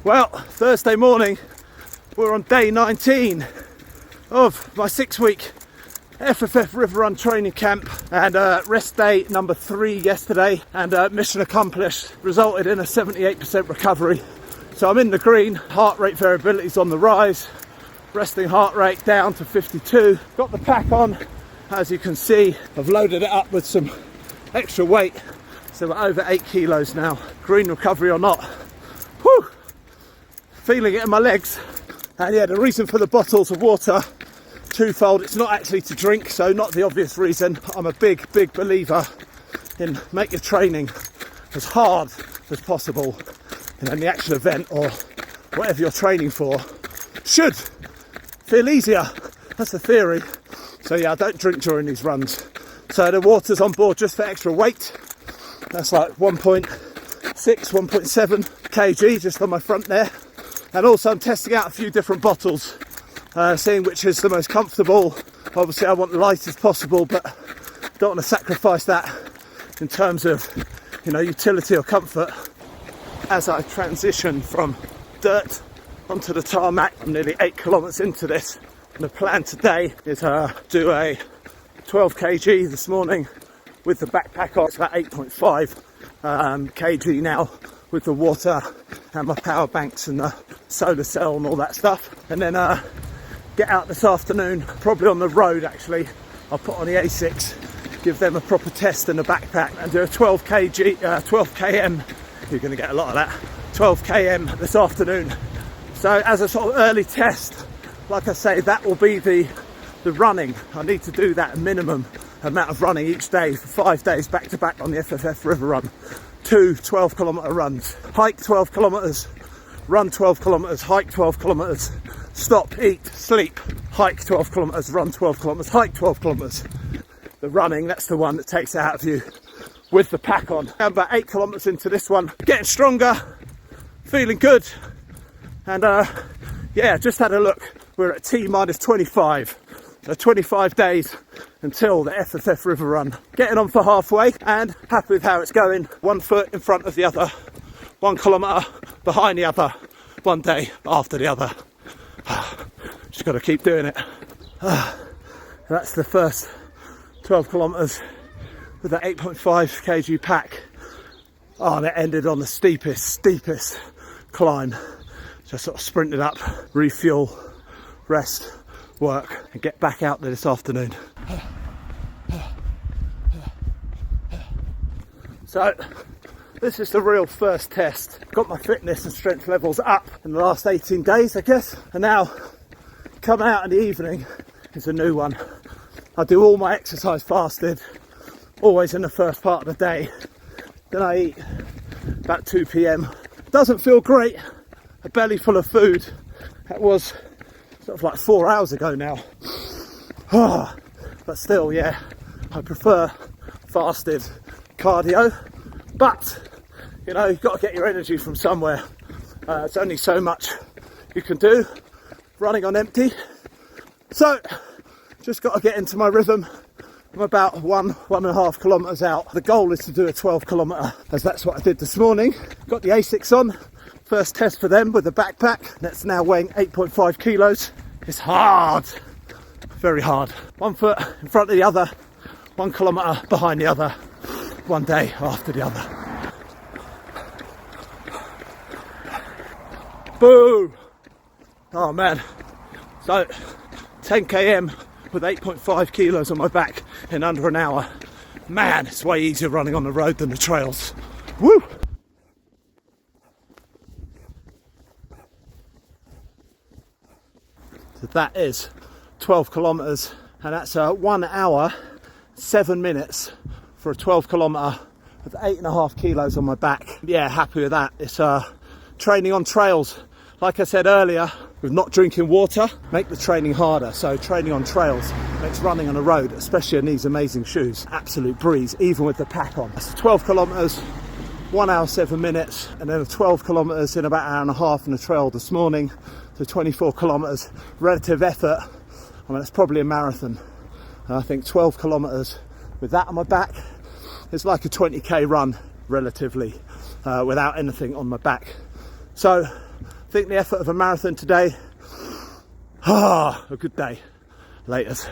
Well, Thursday morning, we're on day 19 of my 6-week FFF River Run training camp, and rest day number 3 yesterday, and mission accomplished, resulted in a 78% recovery. So I'm in the green, heart rate variability is on the rise, resting heart rate down to 52. Got the pack on, as you can see. I've loaded it up with some extra weight, so we're over 8 kilos now. Green recovery or not, whew, feeling it in my legs. And yeah, the reason for the bottles of water, twofold. It's not actually to drink, so not the obvious reason. I'm a big believer in make your training as hard as possible, and then the actual event or whatever you're training for should feel easier. That's the theory. So yeah, I don't drink during these runs. So the water's on board just for extra weight. That's like 1.6, 1.7 kg just on my front there. And also I'm testing out a few different bottles, seeing which is the most comfortable. Obviously I want the lightest possible, but don't want to sacrifice that in terms of, you know, utility or comfort. As I transition from dirt onto the tarmac, I'm nearly 8 kilometers into this, and the plan today is do a 12 kg this morning with the backpack on. It's about 8.5 kg now with the water and my power banks and the solar cell and all that stuff, and then get out this afternoon, probably on the road actually. I'll put on the Asics, give them a proper test in the backpack, and do a 12 km, you're going to get a lot of that, 12 km this afternoon. So as a sort of early test, like I say, that will be the running. I need to do that minimum amount of running each day for 5 days back to back on the FFF River Run. 2 12 kilometre runs, hike 12 kilometres, run 12 kilometres, hike 12 kilometres, stop, eat, sleep, hike 12 kilometres, run 12 kilometres, hike 12 kilometres. The running, that's the one that takes it out of you with the pack on. I'm about 8 kilometres into this one, getting stronger, feeling good, and yeah, just had a look. We're at T minus 25, so 25 days until the FFF River Run. Getting on for halfway and happy with how it's going. 1 foot in front of the other, 1 kilometre behind the other, 1 day after the other. Just got to keep doing it. That's the first 12 kilometres with that 8.5 kg pack. Oh, and it ended on the steepest climb. Just sort of sprinted up, refuel, rest, work, and get back out there this afternoon. So this is the real first test. Got my fitness and strength levels up in the last 18 days, I guess, and now coming out in the evening is a new one. I do all my exercise fasted, always in the first part of the day. Then I eat about 2 p.m. Doesn't feel great, a belly full of food. That was sort of like 4 hours ago now. But still, yeah, I prefer fasted cardio. But, you know, you've got to get your energy from somewhere. It's only so much you can do running on empty. So, just got to get into my rhythm. I'm about 1.5 kilometres out. The goal is to do a 12 kilometre, as that's what I did this morning. Got the Asics on. First test for them with the backpack. That's now weighing 8.5 kilos. It's hard, very hard. 1 foot in front of the other, 1 kilometre behind the other, 1 day after the other. Boo! Oh man. So 10 km with 8.5 kilos on my back in under an hour. Man, it's way easier running on the road than the trails. Woo! So that is 12 kilometres, and that's 1 hour, 7 minutes for a 12 kilometre with 8.5 kilos on my back. Yeah, happy with that. It's training on trails. Like I said earlier, with not drinking water, make the training harder. So training on trails makes running on a road, especially in these amazing shoes, absolute breeze, even with the pack on. That's 12 kilometres, 1 hour, 7 minutes, and then 12 kilometres in about an hour and a half on the trail this morning. So 24 kilometres, relative effort. I mean, it's probably a marathon. And I think 12 kilometres with that on my back is like a 20k run, relatively, without anything on my back. So think the effort of a marathon today. Ah, a good day. Laters.